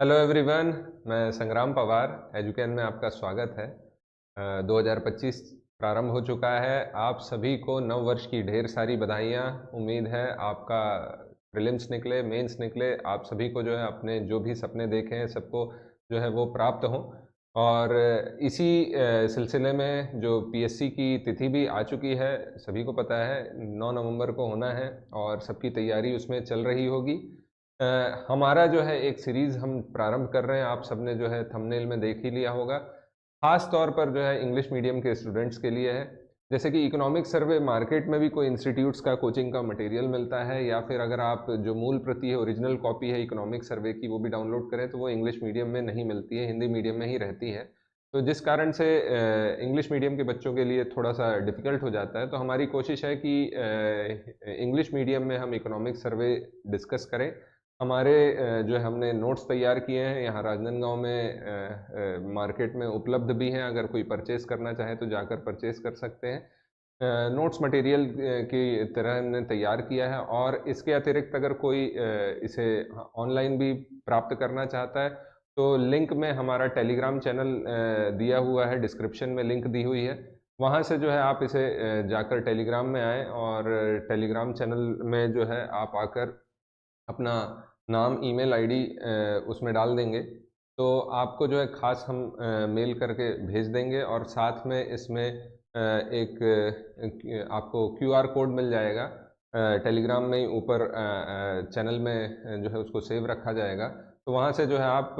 Hello everyone. मैं संग्राम पवार। एजुकेन में आपका स्वागत है। 2025 प्रारंभ हो चुका है। आप सभी को नव वर्ष की ढेर सारी बधाइयाँ। उम्मीद है आपका प्रीलिम्स निकले, मेंस निकले, आप सभी को जो है अपने जो भी सपने देखे हैं सबको जो है वो प्राप्त हों। और इसी सिलसिले में जो पीएससी की तिथि भी आ चुकी है, सभी को पता है 9 नवंबर को होना है और सबकी तैयारी उसमें चल रही होगी। हमारा जो है एक सीरीज़ हम प्रारंभ कर रहे हैं, आप सबने जो है थंबनेल में देख ही लिया होगा। ख़ास तौर पर जो है इंग्लिश मीडियम के स्टूडेंट्स के लिए है। जैसे कि इकोनॉमिक सर्वे मार्केट में भी कोई इंस्टीट्यूट्स का कोचिंग का मटेरियल मिलता है, या फिर अगर आप जो मूल प्रति है, ओरिजिनल कॉपी है इकोनॉमिक सर्वे की, वो भी डाउनलोड करें तो वो इंग्लिश मीडियम में नहीं मिलती है, हिंदी मीडियम में ही रहती है। तो जिस कारण से इंग्लिश मीडियम के बच्चों के लिए थोड़ा-सा डिफ़िकल्ट हो जाता है। तो हमारी कोशिश है कि इंग्लिश मीडियम में हम इकोनॉमिक सर्वे डिस्कस करें। हमारे जो है हमने नोट्स तैयार किए हैं, यहाँ राजनांदगांव में मार्केट में उपलब्ध भी हैं। अगर कोई परचेज़ करना चाहे तो जाकर परचेज़ कर सकते हैं। नोट्स मटेरियल की तरह हमने तैयार किया है, और इसके अतिरिक्त अगर कोई इसे ऑनलाइन भी प्राप्त करना चाहता है तो लिंक में हमारा टेलीग्राम चैनल दिया हुआ है, डिस्क्रिप्शन में लिंक दी हुई है। वहाँ से जो है आप इसे जाकर टेलीग्राम में आएँ, और टेलीग्राम चैनल में जो है आप आकर अपना नाम, ईमेल आईडी उसमें डाल देंगे, तो आपको जो है ख़ास हम मेल करके भेज देंगे, और साथ में इसमें एक आपको क्यूआर कोड मिल जाएगा। टेलीग्राम में ही ऊपर चैनल में जो है उसको सेव रखा जाएगा। तो वहाँ से जो है आप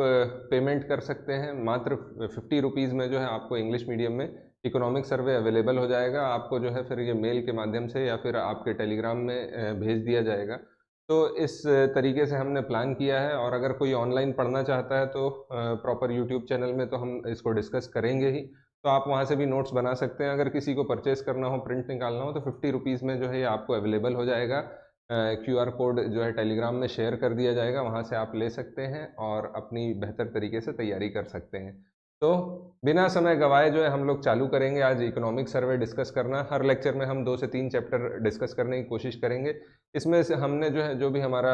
पेमेंट कर सकते हैं। मात्र 50 रुपीज़ में जो है आपको इंग्लिश मीडियम में इकोनॉमिक सर्वे अवेलेबल हो जाएगा। आपको जो है फिर ये मेल के माध्यम से या फिर आपके टेलीग्राम में भेज दिया जाएगा। तो इस तरीके से हमने प्लान किया है, और अगर कोई ऑनलाइन पढ़ना चाहता है तो प्रॉपर यूट्यूब चैनल में तो हम इसको डिस्कस करेंगे ही। तो आप वहाँ से भी नोट्स बना सकते हैं। अगर किसी को परचेज़ करना हो, प्रिंट निकालना हो, तो 50 रुपीज़ में जो है ये आपको अवेलेबल हो जाएगा। क्यूआर कोड जो है टेलीग्राम में शेयर कर दिया जाएगा, वहाँ से आप ले सकते हैं और अपनी बेहतर तरीके से तैयारी कर सकते हैं। तो बिना समय गँवाए जो है हम लोग चालू करेंगे आज इकोनॉमिक सर्वे डिस्कस करना। हर लेक्चर में हम 2 से 3 चैप्टर डिस्कस करने की कोशिश करेंगे। इसमें से हमने जो है जो भी हमारा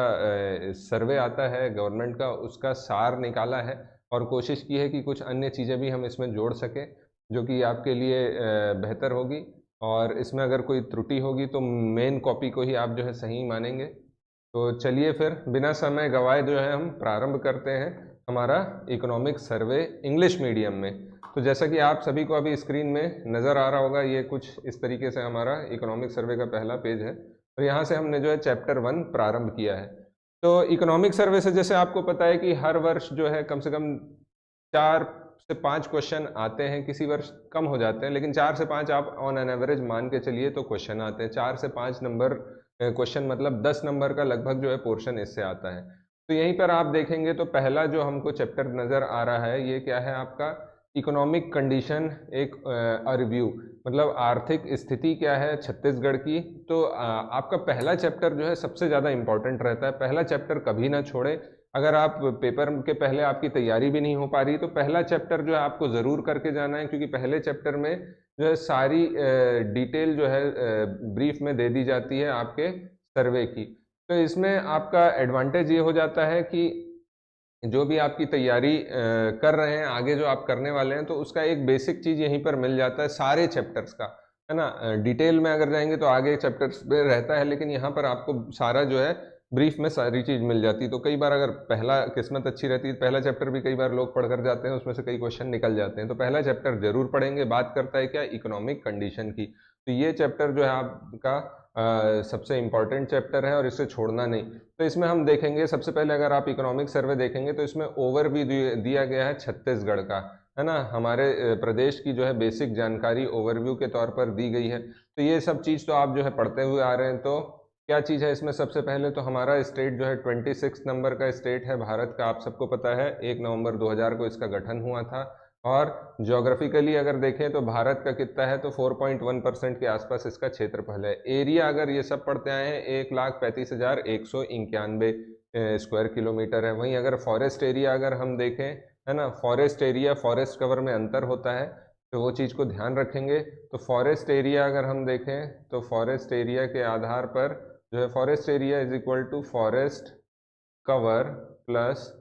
सर्वे आता है गवर्नमेंट का, उसका सार निकाला है, और कोशिश की है कि कुछ अन्य चीज़ें भी हम इसमें जोड़ सकें जो कि आपके लिए बेहतर होगी। और इसमें अगर कोई त्रुटि होगी तो मेन कॉपी को ही आप जो है सही मानेंगे। तो चलिए फिर बिना समय गंवाए जो है हम प्रारंभ करते हैं हमारा इकोनॉमिक सर्वे इंग्लिश मीडियम में। तो जैसा कि आप सभी को अभी स्क्रीन में नज़र आ रहा होगा, ये कुछ इस तरीके से हमारा इकोनॉमिक सर्वे का पहला पेज है, और यहाँ से हमने जो है चैप्टर 1 प्रारंभ किया है। तो इकोनॉमिक सर्वे से जैसे आपको पता है कि हर वर्ष जो है कम से कम 4 से 5 क्वेश्चन आते हैं। किसी वर्ष कम हो जाते हैं, लेकिन 4 से 5 आप ऑन एन एवरेज मान के चलिए तो क्वेश्चन आते हैं। 4 से 5 नंबर क्वेश्चन मतलब 10 नंबर का लगभग जो है पोर्शन इससे आता है। तो यहीं पर आप देखेंगे तो पहला जो हमको चैप्टर नज़र आ रहा है, ये क्या है आपका इकोनॉमिक कंडीशन, एक रिव्यू, मतलब आर्थिक स्थिति क्या है छत्तीसगढ़ की। तो आपका पहला चैप्टर जो है सबसे ज़्यादा इंपॉर्टेंट रहता है। पहला चैप्टर कभी ना छोड़े। अगर आप पेपर के पहले आपकी तैयारी भी नहीं हो पा रही तो पहला चैप्टर जो है आपको ज़रूर करके जाना है, क्योंकि पहले चैप्टर में जो है सारी डिटेल जो है ब्रीफ में दे दी जाती है आपके सर्वे की। तो इसमें आपका एडवांटेज ये हो जाता है कि जो भी आपकी तैयारी कर रहे हैं, आगे जो आप करने वाले हैं, तो उसका एक बेसिक चीज़ यहीं पर मिल जाता है सारे चैप्टर्स का, है ना। डिटेल में अगर जाएंगे तो आगे चैप्टर्स में रहता है, लेकिन यहाँ पर आपको सारा जो है ब्रीफ में सारी चीज़ मिल जाती है। तो कई बार अगर पहला किस्मत अच्छी रहती है, पहला चैप्टर भी कई बार लोग पढ़ कर जाते हैं, उसमें से कई क्वेश्चन निकल जाते हैं। तो पहला चैप्टर जरूर पढ़ेंगे। बात करता है क्या, इकोनॉमिक कंडीशन की। तो ये चैप्टर जो है आपका सबसे इम्पॉर्टेंट चैप्टर है, और इसे छोड़ना नहीं। तो इसमें हम देखेंगे सबसे पहले, अगर आप इकोनॉमिक सर्वे देखेंगे तो इसमें ओवरव्यू दिया गया है छत्तीसगढ़ का, है ना। हमारे प्रदेश की जो है बेसिक जानकारी ओवरव्यू के तौर पर दी गई है। तो ये सब चीज़ तो आप जो है पढ़ते हुए आ रहे हैं। तो क्या चीज़ है इसमें, सबसे पहले तो हमारा स्टेट जो है 26 नंबर का स्टेट है भारत का, आप सबको पता है 1 नवंबर 2000 को इसका गठन हुआ था। और ज्योग्राफिकली अगर देखें तो भारत का कितना है, तो 4.1% के आसपास इसका क्षेत्रफल है। एरिया अगर ये सब पढ़ते आए हैं 1,35,191 स्क्वायर किलोमीटर है। वहीं अगर फॉरेस्ट एरिया अगर हम देखें, है ना, फॉरेस्ट एरिया फॉरेस्ट कवर में अंतर होता है, तो वो चीज़ को ध्यान रखेंगे। तो फॉरेस्ट एरिया अगर हम देखें तो फॉरेस्ट एरिया के आधार पर जो है forest area is equal to forest cover plus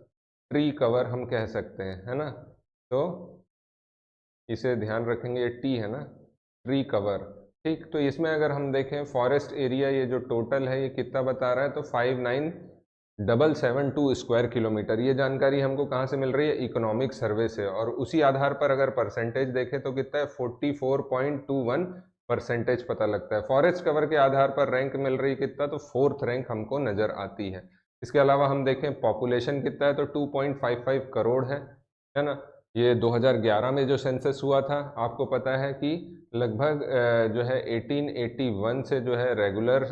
tree cover हम कह सकते हैं, है ना। तो इसे ध्यान रखेंगे, ये टी है ना, ट्री कवर। ठीक, तो इसमें अगर हम देखें फॉरेस्ट एरिया, ये जो टोटल है ये कितना बता रहा है, तो 59772 स्क्वायर किलोमीटर। ये जानकारी हमको कहाँ से मिल रही है, इकोनॉमिक सर्वे से, और उसी आधार पर अगर परसेंटेज देखें तो कितना है, 44.21% पता लगता है। फॉरेस्ट कवर के आधार पर रैंक मिल रही कितना, तो 4th रैंक हमको नजर आती है। इसके अलावा हम देखें पॉपुलेशन कितना है, तो 2.55 करोड़ है ना। ये 2011 में जो सेंसस हुआ था, आपको पता है कि लगभग जो है 1881 से जो है रेगुलर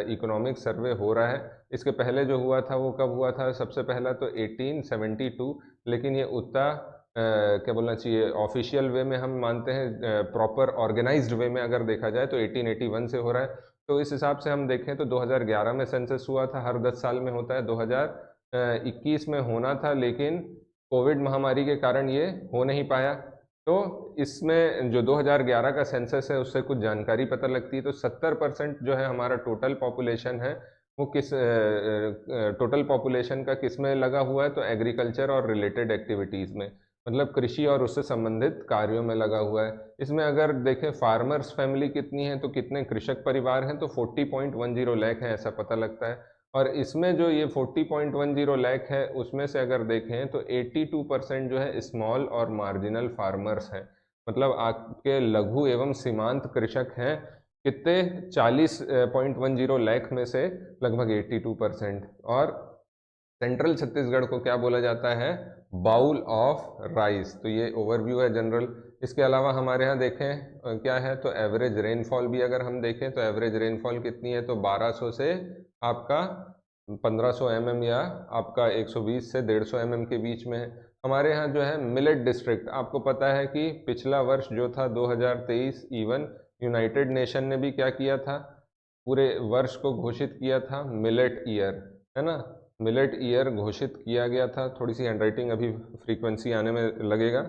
इकोनॉमिक सर्वे हो रहा है। इसके पहले जो हुआ था वो कब हुआ था, सबसे पहला तो 1872, लेकिन ये उतना क्या बोलना चाहिए, ऑफिशियल वे में हम मानते हैं, प्रॉपर ऑर्गेनाइज्ड वे में अगर देखा जाए तो 1881 से हो रहा है। तो इस हिसाब से हम देखें तो 2011 में सेंसस हुआ था, हर 10 साल में होता है। 2021 में होना था, लेकिन कोविड महामारी के कारण ये हो नहीं पाया। तो इसमें जो 2011 का सेंसस है उससे कुछ जानकारी पता लगती है। तो 70% जो है हमारा टोटल पॉपुलेशन है, वो किस टोटल पॉपुलेशन का किस में लगा हुआ है, तो एग्रीकल्चर और रिलेटेड एक्टिविटीज़ में, मतलब कृषि और उससे संबंधित कार्यों में लगा हुआ है। इसमें अगर देखें फार्मर्स फैमिली कितनी है, तो कितने कृषक परिवार हैं, तो 40.10 लाख हैं, ऐसा पता लगता है। और इसमें जो ये 40.10 लाख है, उसमें से अगर देखें तो 82% जो है स्मॉल और मार्जिनल फार्मर्स हैं, मतलब आपके लघु एवं सीमांत कृषक हैं। कितने, 40.10 लाख में से लगभग 82%। और सेंट्रल छत्तीसगढ़ को क्या बोला जाता है, बाउल ऑफ राइस। तो ये ओवरव्यू है जनरल। इसके अलावा हमारे यहाँ देखें क्या है, तो एवरेज रेनफॉल भी अगर हम देखें तो एवरेज रेनफॉल कितनी है, तो 1200 से आपका 1500 mm, या आपका 120 से 150 mm के बीच में है। हमारे यहाँ जो है मिलेट डिस्ट्रिक्ट, आपको पता है कि पिछला वर्ष जो था 2023, इवन यूनाइटेड नेशन ने भी क्या किया था, पूरे वर्ष को घोषित किया था मिलेट ईयर, है ना। मिलेट ईयर घोषित किया गया था। थोड़ी सी हैंडराइटिंग अभी फ्रीक्वेंसी आने में लगेगा,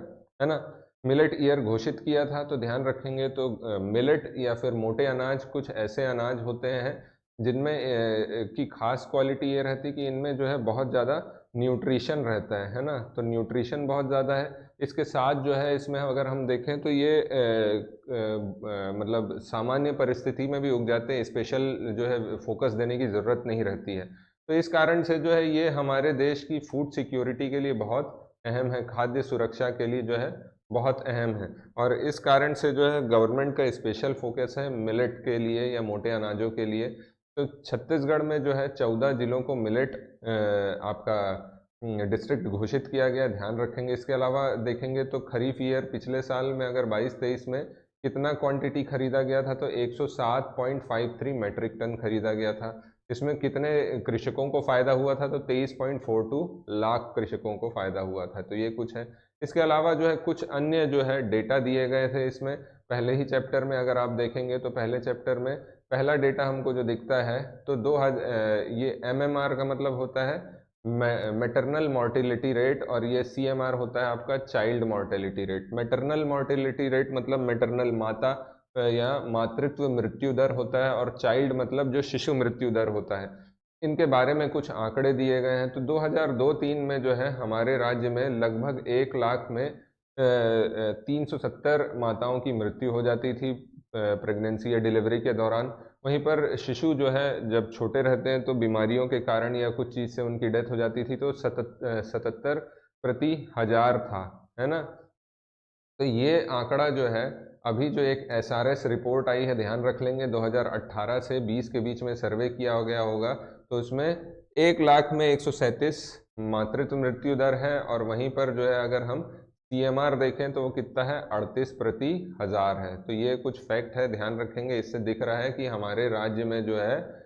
है ना। मिलेट ईयर घोषित किया था, तो ध्यान रखेंगे। तो मिलेट या फिर मोटे अनाज कुछ ऐसे अनाज होते हैं जिनमें की खास क्वालिटी ये रहती है कि इनमें जो है बहुत ज़्यादा न्यूट्रिशन रहता है ना। तो न्यूट्रिशन बहुत ज़्यादा है। इसके साथ जो है इसमें अगर हम देखें तो ये मतलब सामान्य परिस्थिति में भी उग जाते हैं, स्पेशल जो है फोकस देने की ज़रूरत नहीं रहती है। तो इस कारण से जो है ये हमारे देश की फूड सिक्योरिटी के लिए बहुत अहम है, खाद्य सुरक्षा के लिए जो है बहुत अहम है। और इस कारण से जो है गवर्नमेंट का स्पेशल फोकस है मिलेट के लिए या मोटे अनाजों के लिए। तो छत्तीसगढ़ में जो है 14 जिलों को मिलेट आपका डिस्ट्रिक्ट घोषित किया गया, ध्यान रखेंगे। इसके अलावा देखेंगे तो खरीफ ईयर पिछले साल में अगर 22-23 में कितना क्वांटिटी खरीदा गया था, तो 107.53 मेट्रिक टन खरीदा गया था। इसमें कितने कृषकों को फ़ायदा हुआ था, तो 23.42 लाख कृषकों को फ़ायदा हुआ था। तो ये कुछ है। इसके अलावा जो है कुछ अन्य जो है डेटा दिए गए थे इसमें पहले ही चैप्टर में। अगर आप देखेंगे तो पहले चैप्टर में पहला डेटा हमको जो दिखता है, तो ये MMR का मतलब होता है मैटरनल मोर्टिलिटी रेट, और ये CMR होता है आपका child mortality rate. Maternal mortality rate मतलब मैटरनल माता या मातृत्व मृत्यु दर होता है, और चाइल्ड मतलब जो शिशु मृत्यु दर होता है। इनके बारे में कुछ आंकड़े दिए गए हैं। तो 2002-03 में जो है हमारे राज्य में लगभग 1 लाख में 370 माताओं की मृत्यु हो जाती थी प्रेगनेंसी या डिलीवरी के दौरान। वहीं पर शिशु जो है जब छोटे रहते हैं तो बीमारियों के कारण या कुछ चीज़ से उनकी डेथ हो जाती थी, तो 77 प्रति 1000 था, है ना। तो ये आंकड़ा जो है अभी जो एक SRS रिपोर्ट आई है, ध्यान रख लेंगे, 2018 से 20 के बीच में सर्वे किया गया होगा, तो उसमें 1 लाख में 137 मातृत्व मृत्यु दर है। और वहीं पर जो है अगर हम CMR देखें तो वो कितना है, 38 प्रति 1000 है। तो ये कुछ फैक्ट है, ध्यान रखेंगे। इससे दिख रहा है कि हमारे राज्य में जो है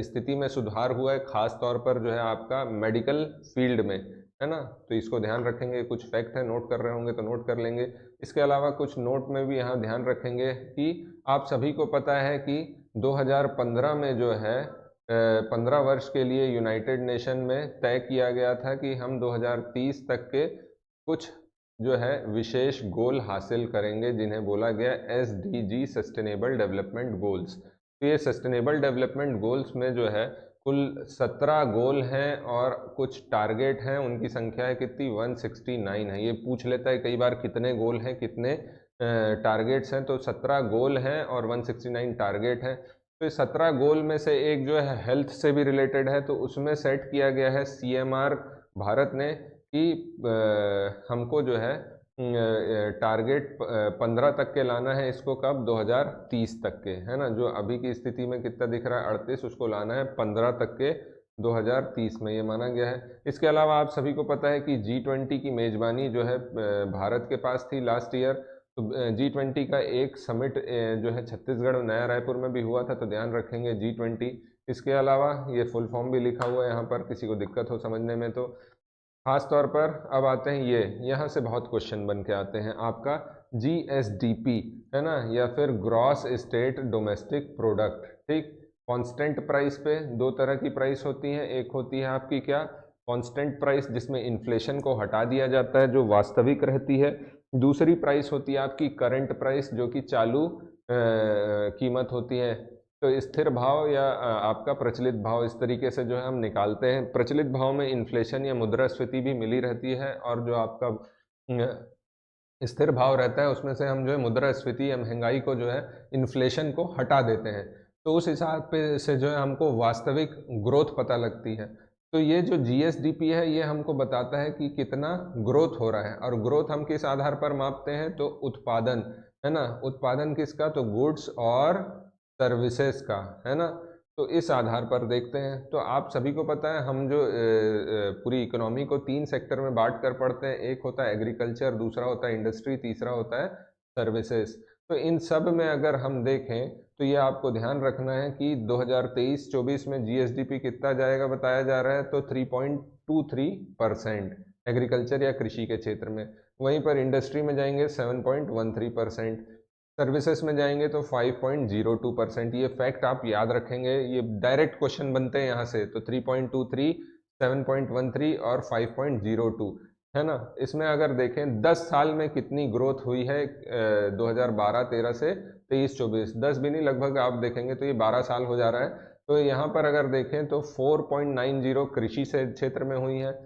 स्थिति में सुधार हुआ है, खास तौर पर जो है आपका मेडिकल फील्ड में, है ना। तो इसको ध्यान रखेंगे। कुछ फैक्ट है, नोट कर रहे होंगे तो नोट कर लेंगे। इसके अलावा कुछ नोट में भी यहाँ ध्यान रखेंगे कि आप सभी को पता है कि 2015 में जो है 15 वर्ष के लिए यूनाइटेड नेशन में तय किया गया था कि हम 2030 तक के कुछ जो है विशेष गोल हासिल करेंगे, जिन्हें बोला गया SDG सस्टेनेबल डेवलपमेंट गोल्स। तो ये सस्टेनेबल डेवलपमेंट गोल्स में जो है कुल 17 गोल हैं और कुछ टारगेट हैं, उनकी संख्या है कितनी, 169 है। ये पूछ लेता है कई बार कितने गोल हैं कितने टारगेट्स हैं, तो 17 गोल हैं और 169 टारगेट हैं। तो ये 17 गोल में से एक जो है हेल्थ से भी रिलेटेड है, तो उसमें सेट किया गया है CMR भारत ने कि हमको जो है टारगेट 15 तक के लाना है, इसको कब, 2030 तक के, है ना। जो अभी की स्थिति में कितना दिख रहा है 38, उसको लाना है 15 तक के 2030 में, ये माना गया है। इसके अलावा आप सभी को पता है कि G20 की मेज़बानी जो है भारत के पास थी लास्ट ईयर। तो G20 का एक समिट जो है छत्तीसगढ़ नया रायपुर में भी हुआ था, तो ध्यान रखेंगे G20। इसके अलावा ये फुल फॉर्म भी लिखा हुआ है यहाँ पर, किसी को दिक्कत हो समझने में तो। खास तौर पर अब आते हैं ये, यहाँ से बहुत क्वेश्चन बन के आते हैं आपका GSDP, है ना, या फिर ग्रॉस स्टेट डोमेस्टिक प्रोडक्ट। ठीक, कांस्टेंट प्राइस पे दो तरह की प्राइस होती हैं, एक होती है आपकी क्या, कांस्टेंट प्राइस जिसमें इन्फ्लेशन को हटा दिया जाता है, जो वास्तविक रहती है। दूसरी प्राइस होती है आपकी करंट प्राइस, जो कि चालू कीमत होती है। तो स्थिर भाव या आपका प्रचलित भाव, इस तरीके से जो है हम निकालते हैं। प्रचलित भाव में इन्फ्लेशन या मुद्रास्फीति भी मिली रहती है, और जो आपका स्थिर भाव रहता है उसमें से हम जो है मुद्रास्फीति या महंगाई को जो है इन्फ्लेशन को हटा देते हैं। तो उस हिसाब पे से जो है हमको वास्तविक ग्रोथ पता लगती है। तो ये जो GSDP है ये हमको बताता है कि कितना ग्रोथ हो रहा है, और ग्रोथ हम किस आधार पर मापते हैं, तो उत्पादन, है ना। उत्पादन किसका, तो गुड्स और सर्विसेज का, है ना। तो इस आधार पर देखते हैं। तो आप सभी को पता है हम जो पूरी इकोनॉमी को 3 सेक्टर में बांट कर पढ़ते हैं, एक होता है एग्रीकल्चर, दूसरा होता है इंडस्ट्री, तीसरा होता है सर्विसेज। तो इन सब में अगर हम देखें तो ये आपको ध्यान रखना है कि 2023-24 में GSDP कितना जाएगा बताया जा रहा है, तो 3.23% एग्रीकल्चर या कृषि के क्षेत्र में। वहीं पर इंडस्ट्री में जाएंगे 7.13%, सर्विसेज में जाएंगे तो 5.02%। ये फैक्ट आप याद रखेंगे, ये डायरेक्ट क्वेश्चन बनते हैं यहाँ से। तो 3.23, 7.13 और 5.02, है ना। इसमें अगर देखें 10 साल में कितनी ग्रोथ हुई है 2012-13 से 23-24, 10 भी नहीं, लगभग आप देखेंगे तो ये 12 साल हो जा रहा है। तो यहाँ पर अगर देखें तो 4.90 कृषि से क्षेत्र में हुई है।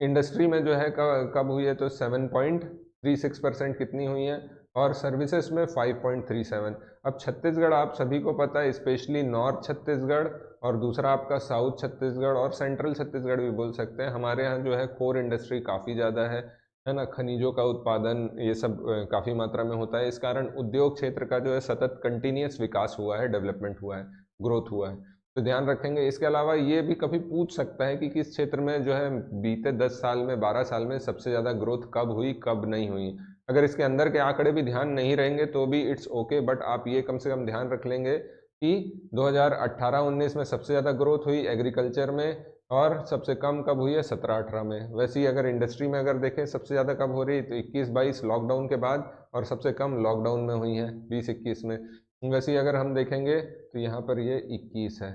इंडस्ट्री में जो है कब हुई है, तो 7.36% कितनी हुई है, और सर्विसेज में 5.37। अब छत्तीसगढ़ आप सभी को पता है, स्पेशली नॉर्थ छत्तीसगढ़ और दूसरा आपका साउथ छत्तीसगढ़ और सेंट्रल छत्तीसगढ़ भी बोल सकते हैं। हमारे यहाँ जो है कोर इंडस्ट्री काफ़ी ज़्यादा है ना। खनिजों का उत्पादन ये सब काफ़ी मात्रा में होता है। इस कारण उद्योग क्षेत्र का जो है सतत कंटिन्यूस विकास हुआ है, डेवलपमेंट हुआ है, ग्रोथ हुआ है। तो ध्यान रखेंगे। इसके अलावा ये भी कभी पूछ सकता है कि किस क्षेत्र में जो है बीते 10 साल में, 12 साल में सबसे ज़्यादा ग्रोथ कब हुई कब नहीं हुई। अगर इसके अंदर के आंकड़े भी ध्यान नहीं रहेंगे तो भी इट्स ओके, बट आप ये कम से कम ध्यान रख लेंगे कि 2018-19 में सबसे ज़्यादा ग्रोथ हुई एग्रीकल्चर में, और सबसे कम कब हुई है 17-18 में। वैसे ही अगर इंडस्ट्री में अगर देखें सबसे ज़्यादा कब हो रही है, तो 21-22 लॉकडाउन के बाद, और सबसे कम लॉकडाउन में हुई है 20-21 में। वैसे ही अगर हम देखेंगे तो यहाँ पर ये 21 है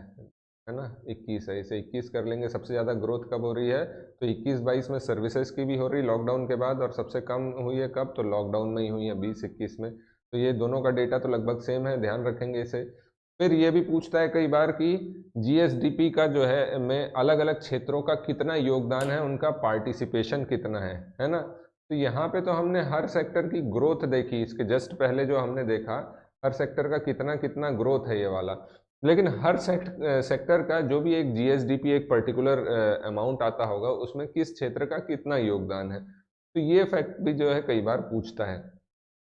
ना, 21 है, इसे 21 कर लेंगे। सबसे ज़्यादा ग्रोथ कब हो रही है, तो 21-22 में सर्विसेज की भी हो रही लॉकडाउन के बाद, और सबसे कम हुई है कब, तो लॉकडाउन में ही हुई है 20-21 में। तो ये दोनों का डेटा तो लगभग सेम है, ध्यान रखेंगे इसे। फिर ये भी पूछता है कई बार कि GSDP का जो है में अलग अलग क्षेत्रों का कितना योगदान है, उनका पार्टिसिपेशन कितना है ना। तो यहाँ पे तो हमने हर सेक्टर की ग्रोथ देखी, इसके जस्ट पहले जो हमने देखा हर सेक्टर का कितना कितना ग्रोथ है ये वाला। लेकिन हर सेक्टर का जो भी एक GSDP एक पर्टिकुलर अमाउंट आता होगा, उसमें किस क्षेत्र का कितना योगदान है, तो ये फैक्ट भी जो है कई बार पूछता है।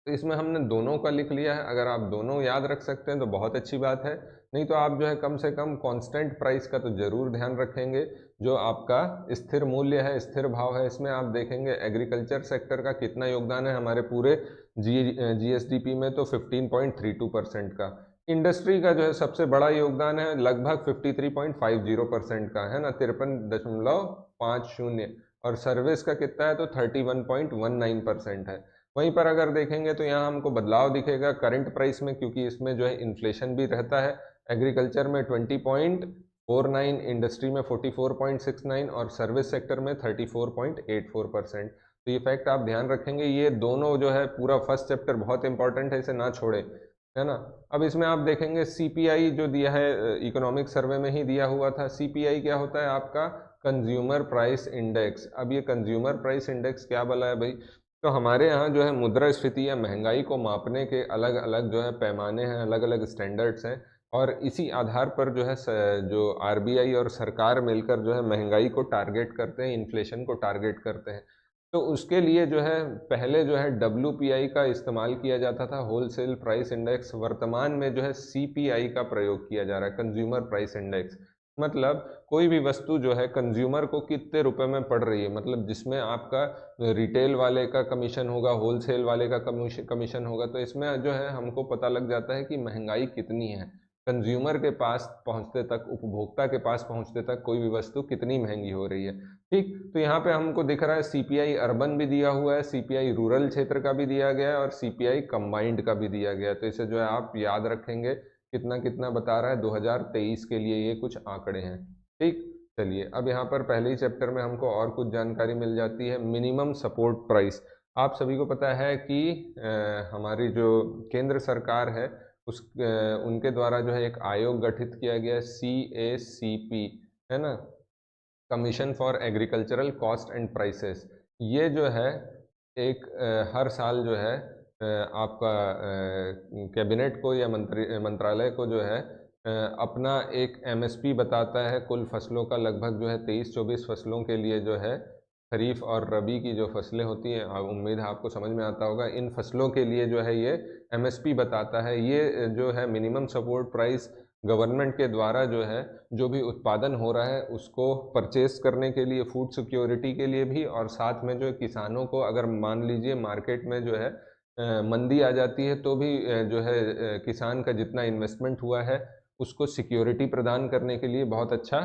तो इसमें हमने दोनों का लिख लिया है। अगर आप दोनों याद रख सकते हैं तो बहुत अच्छी बात है, नहीं तो आप जो है कम से कम कांस्टेंट प्राइस का तो जरूर ध्यान रखेंगे। जो आपका स्थिर मूल्य है, स्थिर भाव है, इसमें आप देखेंगे एग्रीकल्चर सेक्टर का कितना योगदान है हमारे पूरे GSDP में, तो 15.32% का। इंडस्ट्री का जो है सबसे बड़ा योगदान है, लगभग 53.50% का, है ना, 53.50। और सर्विस का कितना है, तो 31.19% है। वहीं पर अगर देखेंगे तो यहाँ हमको बदलाव दिखेगा करंट प्राइस में, क्योंकि इसमें जो है इन्फ्लेशन भी रहता है। एग्रीकल्चर में 20.49, इंडस्ट्री में 44.69 और सर्विस सेक्टर में 34.84%। तो ये फैक्ट आप ध्यान रखेंगे। ये दोनों जो है पूरा फर्स्ट चैप्टर बहुत इंपॉर्टेंट है, इसे ना छोड़े, है ना। अब इसमें आप देखेंगे सीपीआई जो दिया है, इकोनॉमिक सर्वे में ही दिया हुआ था। सीपीआई क्या होता है आपका? Consumer price index. अब ये कंज्यूमर प्राइस इंडेक्स क्या बोला है भाई? तो हमारे यहाँ जो है मुद्रास्फीति या महंगाई को मापने के अलग अलग जो है पैमाने हैं, अलग अलग स्टैंडर्ड्स हैं, और इसी आधार पर जो है जो आरबीआई और सरकार मिलकर जो है महंगाई को टारगेट करते हैं, इन्फ्लेशन को टारगेट करते हैं। तो उसके लिए जो है पहले जो है डब्ल्यूपीआई का इस्तेमाल किया जाता था, होलसेल प्राइस इंडेक्स। वर्तमान में जो है सीपीआई का प्रयोग किया जा रहा है, कंज्यूमर प्राइस इंडेक्स। मतलब कोई भी वस्तु जो है कंज्यूमर को कितने रुपए में पड़ रही है, मतलब जिसमें आपका रिटेल वाले का कमीशन होगा, होलसेल वाले का कमीशन होगा, तो इसमें जो है हमको पता लग जाता है कि महंगाई कितनी है। कंज्यूमर के पास पहुंचते तक, उपभोक्ता के पास पहुंचते तक कोई भी वस्तु कितनी महंगी हो रही है। ठीक, तो यहाँ पे हमको दिख रहा है सीपीआई अर्बन भी दिया हुआ है, सीपीआई रूरल क्षेत्र का भी दिया गया है, और सीपीआई कंबाइंड का भी दिया गया है। तो इसे जो है आप याद रखेंगे कितना कितना बता रहा है 2023 के लिए, ये कुछ आंकड़े हैं। ठीक, चलिए अब यहाँ पर पहले ही चैप्टर में हमको और कुछ जानकारी मिल जाती है। Minimum support price. आप सभी को पता है कि हमारी जो केंद्र सरकार है उनके द्वारा जो है एक आयोग गठित किया गया, CACP, है ना, commission for agricultural cost and prices. ये जो है एक हर साल जो है आपका कैबिनेट को या मंत्रालय को जो है अपना एक एमएसपी बताता है कुल फसलों का। लगभग जो है 23-24 फसलों के लिए जो है, खरीफ और रबी की जो फसलें होती हैं, उम्मीद है आपको समझ में आता होगा, इन फसलों के लिए जो है ये एमएसपी बताता है। ये जो है मिनिमम सपोर्ट प्राइस गवर्नमेंट के द्वारा जो है जो भी उत्पादन हो रहा है उसको परचेस करने के लिए, फूड सिक्योरिटी के लिए भी, और साथ में जो है किसानों को अगर मान लीजिए मार्केट में जो है मंदी आ जाती है तो भी जो है किसान का जितना इन्वेस्टमेंट हुआ है उसको सिक्योरिटी प्रदान करने के लिए बहुत अच्छा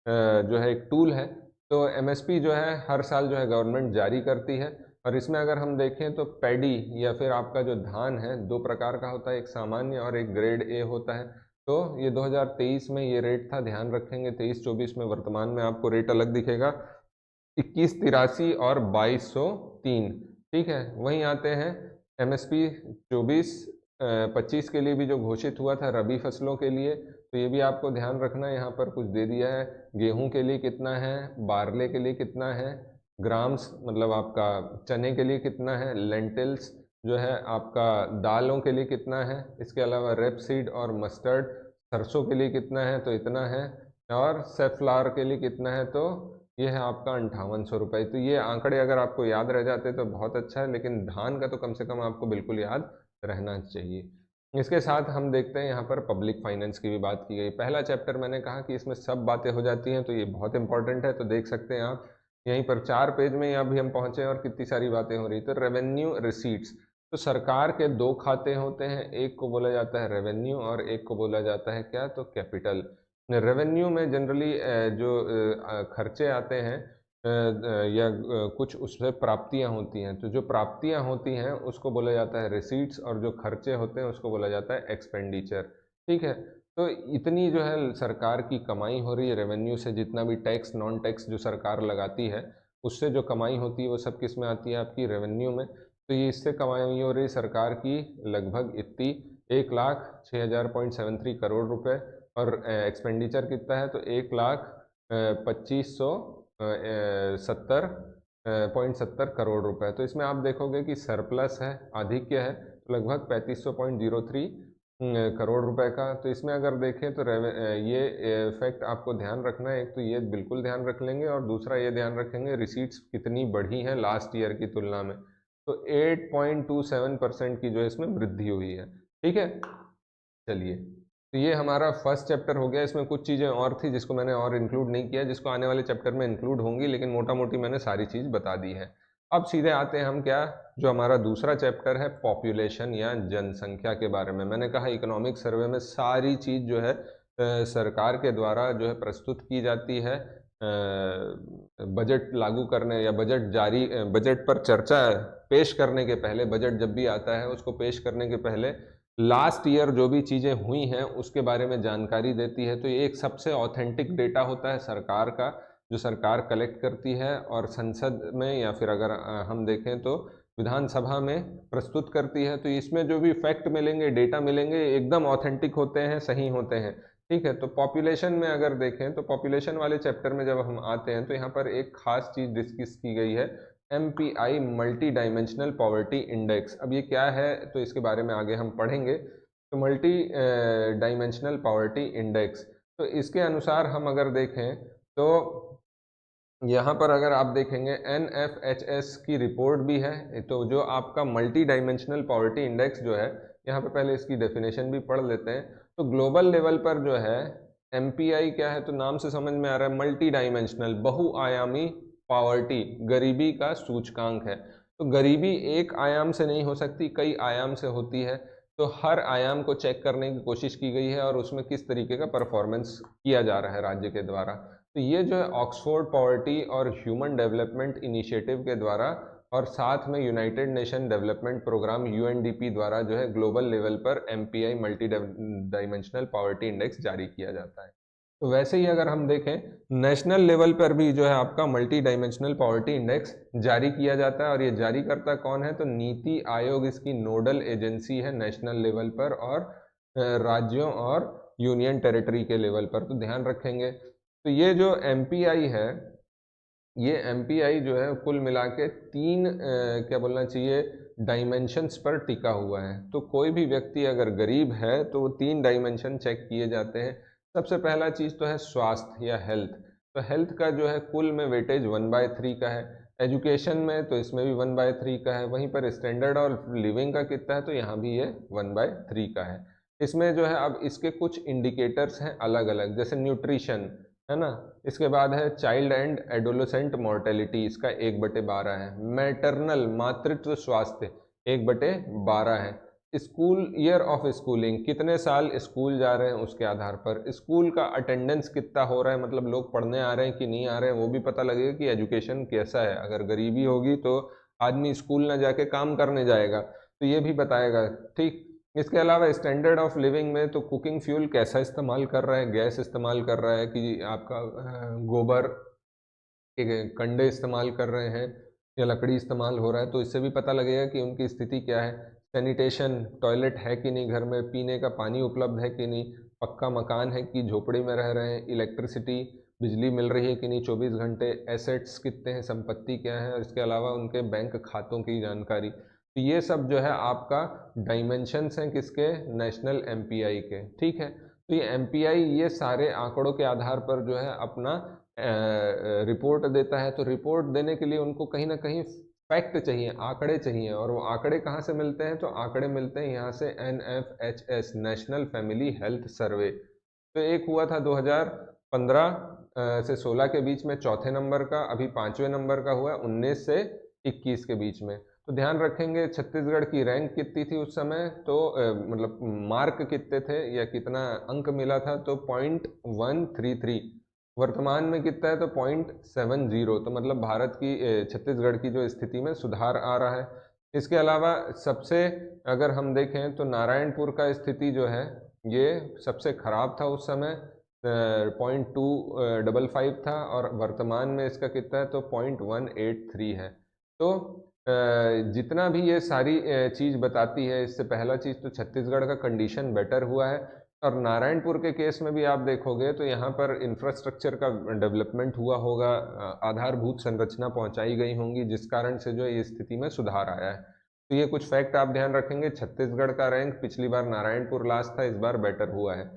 जो है एक टूल है। तो एमएसपी जो है हर साल जो है गवर्नमेंट जारी करती है। और इसमें अगर हम देखें तो पैडी या फिर आपका जो धान है, दो प्रकार का होता है, एक सामान्य और एक ग्रेड ए होता है। तो ये 2023 में ये रेट था, ध्यान रखेंगे। 23-24 में वर्तमान में आपको रेट अलग दिखेगा, 2183 और 2203। ठीक है, वहीं आते हैं एमएसपी 24-25 के लिए भी जो घोषित हुआ था रबी फसलों के लिए, तो ये भी आपको ध्यान रखना है। यहाँ पर कुछ दे दिया है, गेहूं के लिए कितना है, बारले के लिए कितना है, ग्राम्स मतलब आपका चने के लिए कितना है, लेंटिल्स जो है आपका दालों के लिए कितना है, इसके अलावा रेपसीड और मस्टर्ड सरसों के लिए कितना है, तो इतना है, और सेफ्लावर के लिए कितना है, तो ये है आपका 5800 रुपये। तो ये आंकड़े अगर आपको याद रह जाते तो बहुत अच्छा है, लेकिन धान का तो कम से कम आपको बिल्कुल याद रहना चाहिए। इसके साथ हम देखते हैं यहाँ पर पब्लिक फाइनेंस की भी बात की गई। पहला चैप्टर मैंने कहा कि इसमें सब बातें हो जाती हैं, तो ये बहुत इंपॉर्टेंट है। तो देख सकते हैं आप यहीं पर 4 पेज में अभी हम पहुंचे और कितनी सारी बातें हो रही। तो रेवेन्यू रिसीट्स, तो सरकार के दो खाते होते हैं, एक को बोला जाता है रेवेन्यू और एक को बोला जाता है क्या, तो कैपिटल। रेवेन्यू में जनरली जो खर्चे आते हैं या कुछ उससे प्राप्तियां होती हैं, तो जो प्राप्तियां होती हैं उसको बोला जाता है रिसीट्स, और जो खर्चे होते हैं उसको बोला जाता है एक्सपेंडिचर। ठीक है, तो इतनी जो है सरकार की कमाई हो रही है रेवेन्यू से, जितना भी टैक्स नॉन टैक्स जो सरकार लगाती है उससे जो कमाई होती है वो सब किस में आती है, आपकी रेवेन्यू में। तो ये इससे कमाई हो रही सरकार की लगभग इतनी 1,06,000.73 करोड़ रुपए, और एक्सपेंडिचर कितना है, तो 1,25,70.70 करोड़ रुपए। तो इसमें आप देखोगे कि सरप्लस है, आधिक्य है, तो लगभग 3500.03 करोड़ रुपए का। तो इसमें अगर देखें तो ये फैक्ट आपको ध्यान रखना है। एक तो ये बिल्कुल ध्यान रख लेंगे, और दूसरा ये ध्यान रखेंगे रिसीट्स कितनी बढ़ी हैं लास्ट ईयर की तुलना में। तो 8.27% की जो है इसमें वृद्धि हुई है। ठीक है, चलिए, तो ये हमारा फर्स्ट चैप्टर हो गया। इसमें कुछ चीज़ें और थी जिसको मैंने और इंक्लूड नहीं किया, जिसको आने वाले चैप्टर में इंक्लूड होंगी, लेकिन मोटा मोटी मैंने सारी चीज़ बता दी है। अब सीधे आते हैं हम क्या, जो हमारा दूसरा चैप्टर है पॉपुलेशन या जनसंख्या के बारे में। मैंने कहा इकोनॉमिक सर्वे में सारी चीज़ जो है सरकार के द्वारा जो है प्रस्तुत की जाती है। बजट लागू करने या बजट पर चर्चा पेश करने के पहले, बजट जब भी आता है उसको पेश करने के पहले लास्ट ईयर जो भी चीज़ें हुई हैं उसके बारे में जानकारी देती है। तो ये एक सबसे ऑथेंटिक डेटा होता है सरकार का, जो सरकार कलेक्ट करती है, और संसद में या फिर अगर हम देखें तो विधानसभा में प्रस्तुत करती है। तो इसमें जो भी फैक्ट मिलेंगे, डेटा मिलेंगे, एकदम ऑथेंटिक होते हैं, सही होते हैं। ठीक है, तो पॉपुलेशन में अगर देखें तो पॉपुलेशन वाले चैप्टर में जब हम आते हैं तो यहाँ पर एक खास चीज़ डिस्कस की गई है, MPI multi dimensional poverty index. अब ये क्या है तो इसके बारे में आगे हम पढ़ेंगे। तो मल्टी डायमेंशनल पॉवर्टी इंडेक्स, तो इसके अनुसार हम अगर देखें तो यहाँ पर अगर आप देखेंगे NFHS की रिपोर्ट भी है। तो जो आपका मल्टी डायमेंशनल पॉवर्टी इंडेक्स जो है, यहाँ पे पहले इसकी डेफिनेशन भी पढ़ लेते हैं। तो ग्लोबल लेवल पर जो है MPI क्या है, तो नाम से समझ में आ रहा है, मल्टी डायमेंशनल बहुआयामी पॉवर्टी, गरीबी का सूचकांक है। तो गरीबी एक आयाम से नहीं हो सकती, कई आयाम से होती है। तो हर आयाम को चेक करने की कोशिश की गई है और उसमें किस तरीके का परफॉर्मेंस किया जा रहा है राज्य के द्वारा। तो ये जो है ऑक्सफोर्ड पॉवर्टी और ह्यूमन डेवलपमेंट इनिशिएटिव के द्वारा और साथ में united nation development programme UNDP द्वारा जो है ग्लोबल लेवल पर MPI multi dimensional poverty index जारी किया जाता है। तो वैसे ही अगर हम देखें नेशनल लेवल पर भी जो है आपका मल्टी डायमेंशनल पॉवर्टी इंडेक्स जारी किया जाता है। और ये जारी करता कौन है, तो नीति आयोग इसकी नोडल एजेंसी है नेशनल लेवल पर और राज्यों और यूनियन टेरिटरी के लेवल पर। तो ध्यान रखेंगे। तो ये जो MPI है, ये MPI जो है कुल मिला के तीन क्या बोलना चाहिए, डायमेंशंस पर टिका हुआ है। तो कोई भी व्यक्ति अगर गरीब है तो वो तीन डायमेंशन चेक किए जाते हैं। सबसे पहला चीज़ तो है स्वास्थ्य या हेल्थ। तो हेल्थ का जो है कुल में वेटेज 1/3 का है। एजुकेशन में तो इसमें भी 1/3 का है। वहीं पर स्टैंडर्ड और लिविंग का कितना है, तो यहाँ भी ये 1/3 का है। इसमें जो है अब इसके कुछ इंडिकेटर्स हैं अलग अलग, जैसे न्यूट्रिशन है ना। इसके बाद है चाइल्ड एंड एडोलेसेंट मोर्टेलिटी, इसका 1/12 है। मैटरनल मातृत्व स्वास्थ्य 1/12 है। स्कूल ईयर ऑफ स्कूलिंग, कितने साल स्कूल जा रहे हैं उसके आधार पर। स्कूल का अटेंडेंस कितना हो रहा है, मतलब लोग पढ़ने आ रहे हैं कि नहीं आ रहे हैं, वो भी पता लगेगा कि एजुकेशन कैसा है। अगर गरीबी होगी तो आदमी स्कूल ना जाके काम करने जाएगा, तो ये भी बताएगा। ठीक, इसके अलावा स्टैंडर्ड ऑफ लिविंग में तो कुकिंग फ्यूल कैसा इस्तेमाल कर रहा है, गैस इस्तेमाल कर रहा है कि आपका गोबर के कंडे इस्तेमाल कर रहे हैं या लकड़ी इस्तेमाल हो रहा है, तो इससे भी पता लगेगा कि उनकी स्थिति क्या है। सैनिटेशन, टॉयलेट है कि नहीं घर में, पीने का पानी उपलब्ध है कि नहीं, पक्का मकान है कि झोपड़ी में रह रहे हैं, इलेक्ट्रिसिटी बिजली मिल रही है कि नहीं 24 घंटे, एसेट्स कितने हैं, संपत्ति क्या है, और इसके अलावा उनके बैंक खातों की जानकारी। तो ये सब जो है आपका डायमेंशंस हैं किसके, नेशनल MPI के। ठीक है, तो ये MPI ये सारे आंकड़ों के आधार पर जो है अपना रिपोर्ट देता है। तो रिपोर्ट देने के लिए उनको कहीं ना कहीं फैक्ट चाहिए, आंकड़े चाहिए। और वो आंकड़े कहाँ से मिलते हैं, तो आंकड़े मिलते हैं यहाँ से NFHS national family health survey. तो एक हुआ था 2015 से 16 के बीच में, चौथे नंबर का, अभी 5वें नंबर का हुआ 19 से 21 के बीच में। तो ध्यान रखेंगे छत्तीसगढ़ की रैंक कितनी थी उस समय, तो मतलब मार्क कितने थे या कितना अंक मिला था, तो 0.133। वर्तमान में कितना है, तो 0.70। तो मतलब भारत की छत्तीसगढ़ की जो स्थिति में सुधार आ रहा है। इसके अलावा सबसे अगर हम देखें तो नारायणपुर का स्थिति जो है ये सबसे खराब था उस समय, 0.255 था, और वर्तमान में इसका कितना है, तो 0.183 है। तो जितना भी ये सारी चीज़ बताती है, इससे पहला चीज़ तो छत्तीसगढ़ का कंडीशन बेटर हुआ है। और नारायणपुर के केस में भी आप देखोगे तो यहाँ पर इंफ्रास्ट्रक्चर का डेवलपमेंट हुआ होगा, आधारभूत संरचना पहुँचाई गई होंगी, जिस कारण से जो ये स्थिति में सुधार आया है। तो ये कुछ फैक्ट आप ध्यान रखेंगे। छत्तीसगढ़ का रैंक पिछली बार नारायणपुर लास्ट था, इस बार बेटर हुआ है।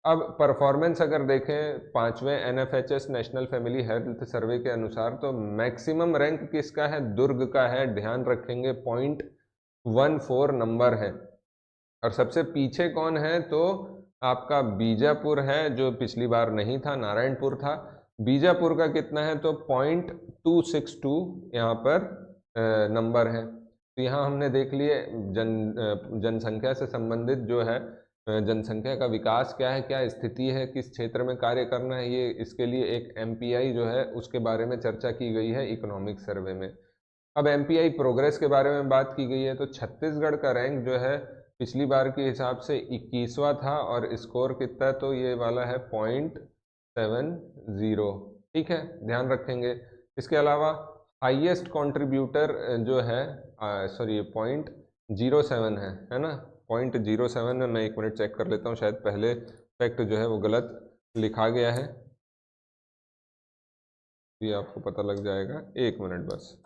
अब परफॉर्मेंस अगर देखें 5वें NFHS national family health survey के अनुसार, तो मैक्सिमम रैंक किसका है, दुर्ग का है। ध्यान रखेंगे 0.14 नंबर है। और सबसे पीछे कौन है, तो आपका बीजापुर है, जो पिछली बार नहीं था, नारायणपुर था। बीजापुर का कितना है, तो 0.262 यहाँ पर नंबर है। तो यहाँ हमने देख लिए जनसंख्या से संबंधित जो है, जनसंख्या का विकास क्या है, क्या स्थिति है, किस क्षेत्र में कार्य करना है, ये इसके लिए एक MPI जो है उसके बारे में चर्चा की गई है इकोनॉमिक सर्वे में। अब MPI प्रोग्रेस के बारे में बात की गई है। तो छत्तीसगढ़ का रैंक जो है पिछली बार के हिसाब से 21वां था, और स्कोर कितना है, तो ये वाला है 0.70। ठीक है, ध्यान रखेंगे। इसके अलावा हाईएस्ट कंट्रीब्यूटर जो है सॉरी 0.07 है ना, 0.07 है। मैं 1 मिनट चेक कर लेता हूँ, शायद पहले फैक्ट जो है वो गलत लिखा गया है, ये आपको पता लग जाएगा। 1 मिनट बस।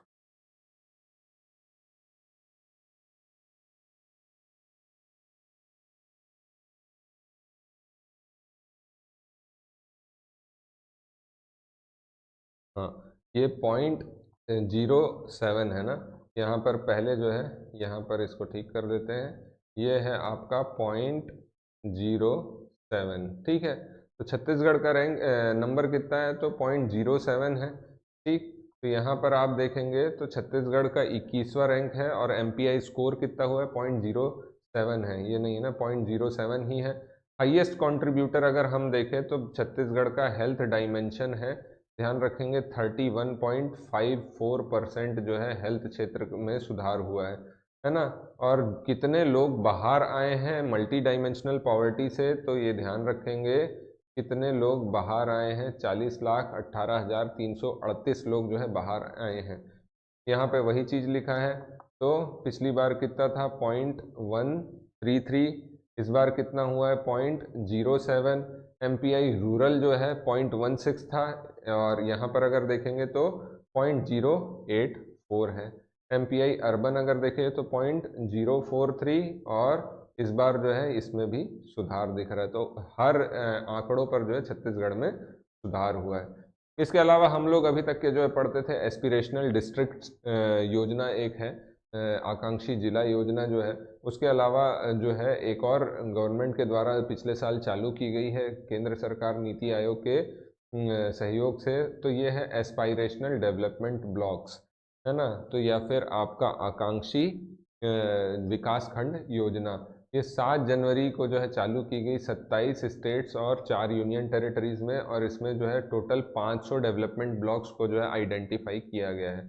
हाँ, ये 0.07 है ना, यहाँ पर पहले जो है, यहाँ पर इसको ठीक कर देते हैं, ये है आपका 0.07। ठीक है, तो छत्तीसगढ़ का रैंक नंबर कितना है, तो 0.07 है। ठीक, तो यहाँ पर आप देखेंगे तो छत्तीसगढ़ का 21वां रैंक है और एमपीआई स्कोर कितना हुआ है, 0.07 है, ये नहीं है ना, 0.07 ही है। हाईएस्ट कंट्रीब्यूटर अगर हम देखें तो छत्तीसगढ़ का हेल्थ डायमेंशन है, ध्यान रखेंगे 31.54% जो है हेल्थ क्षेत्र में सुधार हुआ है ना। और कितने लोग बाहर आए हैं मल्टी डायमेंशनल पॉवर्टी से, तो ये ध्यान रखेंगे कितने लोग बाहर आए हैं, 40,18,338 लोग जो है बाहर आए हैं। यहाँ पे वही चीज़ लिखा है, तो पिछली बार कितना था, 0.133, इस बार कितना हुआ है, 0.07। एमपीआई रूरल जो है 0.16 था, और यहाँ पर अगर देखेंगे तो 0.084 है। एमपीआई अर्बन अगर देखें तो 0.043, और इस बार जो है इसमें भी सुधार दिख रहा है। तो हर आंकड़ों पर जो है छत्तीसगढ़ में सुधार हुआ है। इसके अलावा हम लोग अभी तक के जो है पढ़ते थे एस्पिरेशनल डिस्ट्रिक्ट योजना एक है, आकांक्षी जिला योजना जो है, उसके अलावा जो है एक और गवर्नमेंट के द्वारा पिछले साल चालू की गई है केंद्र सरकार नीति आयोग के सहयोग से, तो ये है एस्पायरेशनल डेवलपमेंट ब्लॉक्स, है ना। तो या फिर आपका आकांक्षी विकास खंड योजना, ये 7 जनवरी को जो है चालू की गई 27 स्टेट्स और 4 यूनियन टेरिटरीज में, और इसमें जो है टोटल 500 डेवलपमेंट ब्लॉक्स को जो है आइडेंटिफाई किया गया है।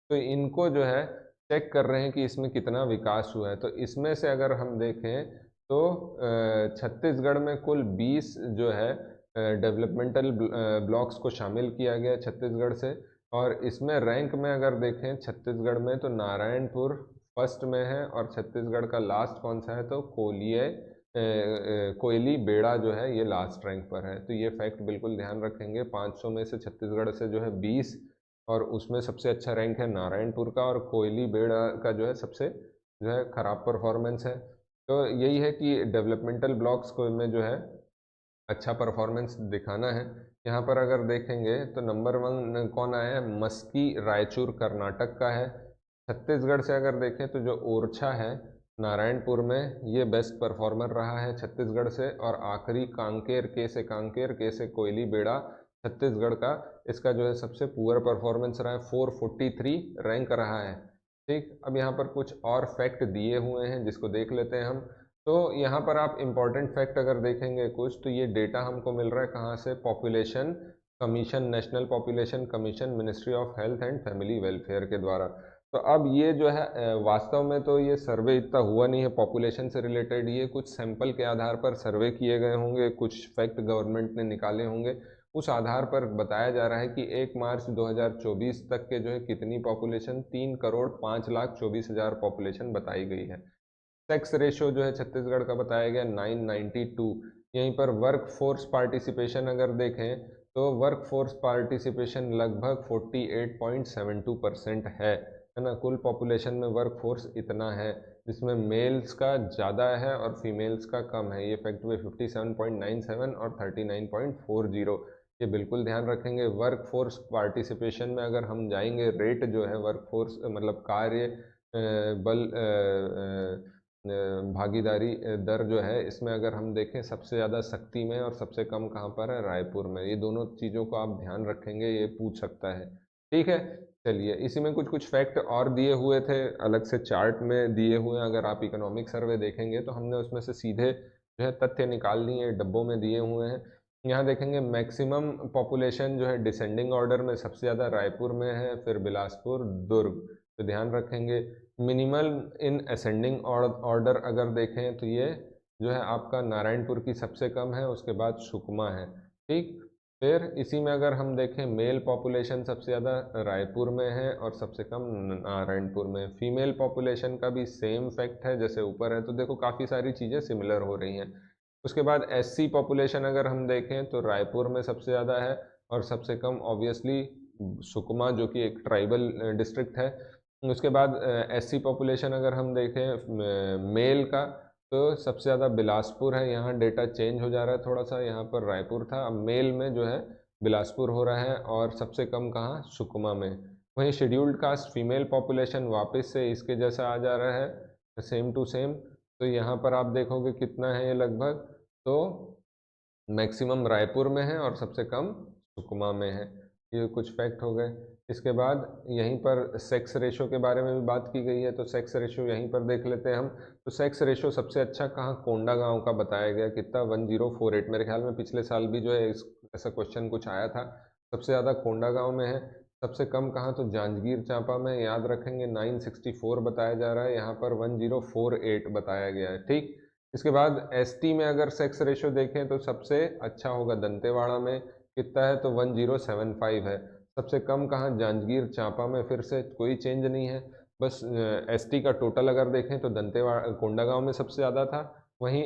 तो इनको जो है चेक कर रहे हैं कि इसमें कितना विकास हुआ है। तो इसमें से अगर हम देखें तो छत्तीसगढ़ में कुल 20 जो है डेवलपमेंटल ब्लॉक्स को शामिल किया गया छत्तीसगढ़ से। और इसमें रैंक में अगर देखें छत्तीसगढ़ में, तो नारायणपुर फर्स्ट में है, और छत्तीसगढ़ का लास्ट कौन सा है, तो कोयली बेड़ा जो है ये लास्ट रैंक पर है। तो ये फैक्ट बिल्कुल ध्यान रखेंगे, 500 में से छत्तीसगढ़ से जो है 20, और उसमें सबसे अच्छा रैंक है नारायणपुर का, और कोयली बेड़ा का जो है सबसे जो है खराब परफॉर्मेंस है। तो यही है कि डेवलपमेंटल ब्लॉक्स को में जो है अच्छा परफॉर्मेंस दिखाना है। यहाँ पर अगर देखेंगे तो नंबर 1 कौन आया है, मस्की रायचूर कर्नाटक का है। छत्तीसगढ़ से अगर देखें तो जो ओरछा है नारायणपुर में, ये बेस्ट परफॉर्मर रहा है छत्तीसगढ़ से। और आखिरी कांकेर के से कोयली बेड़ा छत्तीसगढ़ का, इसका जो है सबसे पुअर परफॉर्मेंस रहा है, 443 रैंक रहा है। ठीक, अब यहाँ पर कुछ और फैक्ट दिए हुए हैं जिसको देख लेते हैं हम। तो यहाँ पर आप इम्पॉर्टेंट फैक्ट अगर देखेंगे कुछ, तो ये डेटा हमको मिल रहा है कहाँ से, population commission, national population commission, ministry of health and family welfare के द्वारा। तो अब ये जो है वास्तव में तो ये सर्वे इतना हुआ नहीं है पॉपुलेशन से रिलेटेड, ये कुछ सैंपल के आधार पर सर्वे किए गए होंगे, कुछ फैक्ट गवर्नमेंट ने निकाले होंगे, उस आधार पर बताया जा रहा है कि 1 मार्च 2024 तक के जो है कितनी पॉपुलेशन, 3,05,24,000 पॉपुलेशन बताई गई है। सेक्स रेशो जो है छत्तीसगढ़ का बताया गया 992। यहीं पर वर्क फोर्स पार्टिसिपेशन अगर देखें तो वर्क फोर्स पार्टिसिपेशन लगभग 48.72% है ना। कुल पॉपुलेशन में वर्क फोर्स इतना है, जिसमें मेल्स का ज़्यादा है और फीमेल्स का कम है। ये फैक्ट हुए 57.97 और 39.40, ये बिल्कुल ध्यान रखेंगे। वर्क फोर्स पार्टिसिपेशन में अगर हम जाएंगे, रेट जो है वर्क फोर्स मतलब कार्य बल भागीदारी दर जो है, इसमें अगर हम देखें सबसे ज़्यादा शक्ति में और सबसे कम कहाँ पर है, रायपुर में। ये दोनों चीज़ों को आप ध्यान रखेंगे, ये पूछ सकता है। ठीक है, चलिए इसी में कुछ कुछ फैक्ट और दिए हुए थे, अलग से चार्ट में दिए हुए हैं। अगर आप इकोनॉमिक सर्वे देखेंगे तो हमने उसमें से सीधे जो है तथ्य निकाल लिए, डब्बों में दिए हुए हैं। यहाँ देखेंगे मैक्सिमम पॉपुलेशन जो है डिसेंडिंग ऑर्डर में सबसे ज़्यादा रायपुर में है, फिर बिलासपुर, दुर्ग। तो ध्यान रखेंगे मिनिमल इन असेंडिंग ऑर्डर अगर देखें तो ये जो है आपका नारायणपुर की सबसे कम है, उसके बाद सुकमा है। ठीक, फिर इसी में अगर हम देखें मेल पॉपुलेशन सबसे ज़्यादा रायपुर में है और सबसे कम नारायणपुर में। फीमेल पॉपुलेशन का भी सेम फैक्ट है जैसे ऊपर है, तो देखो काफ़ी सारी चीज़ें सिमिलर हो रही हैं। उसके बाद एससी पॉपुलेशन अगर हम देखें तो रायपुर में सबसे ज़्यादा है और सबसे कम ऑब्वियसली सुकमा जो कि एक ट्राइबल डिस्ट्रिक्ट है। उसके बाद एससी पॉपुलेशन अगर हम देखें मेल का तो सबसे ज़्यादा बिलासपुर है। यहाँ डेटा चेंज हो जा रहा है थोड़ा सा, यहाँ पर रायपुर था, अब मेल में जो है बिलासपुर हो रहा है और सबसे कम कहाँ, सुकमा में। वहीं शेड्यूल्ड कास्ट फीमेल पॉपुलेशन वापस से इसके जैसा आ जा रहा है, सेम टू सेम। तो यहाँ पर आप देखोगे कितना है ये लगभग, तो मैक्सिमम रायपुर में है और सबसे कम सुकमा में है। ये कुछ फैक्ट हो गए। इसके बाद यहीं पर सेक्स रेशो के बारे में भी बात की गई है, तो सेक्स रेशो यहीं पर देख लेते हैं हम। तो सेक्स रेशो सबसे अच्छा कहाँ, कोंडा गांव का बताया गया, कितना 1048। मेरे ख्याल में पिछले साल भी जो है ऐसा क्वेश्चन कुछ आया था। सबसे ज़्यादा कोंडा गाँव में है, सबसे कम कहाँ, तो जांजगीर चांपा में। याद रखेंगे 964 बताया जा रहा है, यहाँ पर 1048 बताया गया है। ठीक, इसके बाद एसटी में अगर सेक्स रेशो देखें तो सबसे अच्छा होगा दंतेवाड़ा में, कितना है, तो 1075 है। सबसे कम कहाँ, जांजगीर चांपा में। फिर से कोई चेंज नहीं है, बस एसटी का टोटल अगर देखें तो दंतेवाड़ा कोंडागांव में सबसे ज़्यादा था। वहीं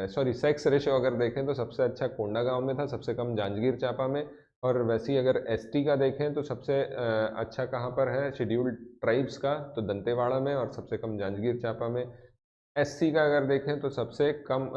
सॉरी सेक्स रेशो अगर देखें तो सबसे अच्छा कोंडागांव में था, सबसे कम जांजगीर चांपा में। और वैसे ही अगर एसटी का देखें तो सबसे अच्छा कहाँ पर है, शेड्यूल्ड ट्राइब्स का, तो दंतेवाड़ा में और सबसे कम जांजगीर चांपा में। एससी का अगर देखें तो सबसे कम